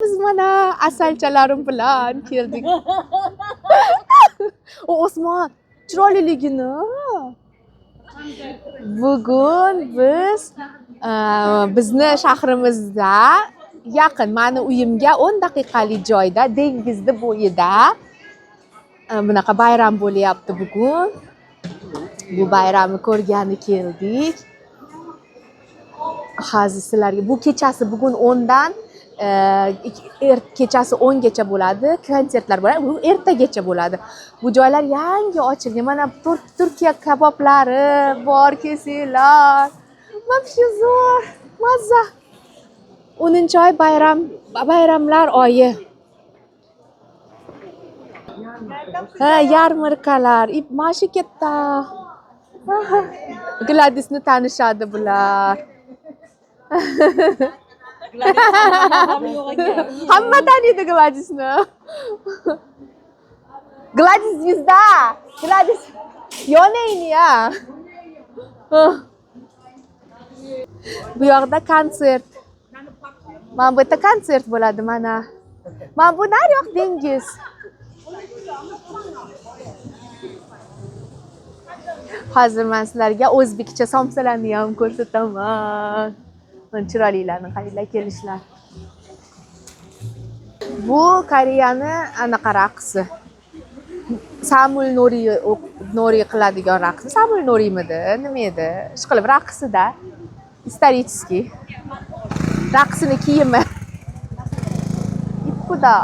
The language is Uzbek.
biz mana asalchalarim bilan keldik. O Osmon, chiroyliligini. Bugun biz bizni shahrimizda yaqin mani uyimga 10 daqiqalik joyda dengizni bo'yida bunaqa bayram bo'lyapti bugun. Bu bayramni ko'rgani keldik. Hozir sizlarga bu kechasi bugun 10 dan kechasi 10 gacha bo'ladi, konsertlar bo'ladi. Bu ertagacha bo'ladi. Bu joylar yangi ochilgan. Mana Turkiya kaboblari bor, kesinglar. Вообще zo'r, mazza. 10-oy bayramlar oyi. Ha, yarmarkalar, mashi katta. Gladisni tanishadi bular. Hamma taniydi Gladisni. Gladis звезда. Gladis yonayni ya. Bu yoqda konsert. Mana bu yerda konsert bo'ladi mana. Mana bu naryoq dengiz. Hozir men sizlarga o'zbekcha somsalarni ham ko'rsataman. Mana chiroylilarni qaranglar, kelishlar. Bu Koreyani anaqa raqsi. Samul Nori qiladigan raqsi. Samul Norimidi, nima edi? Ishqilib raqsida. Исторический. Raqsini kiyimi. Ip kuda.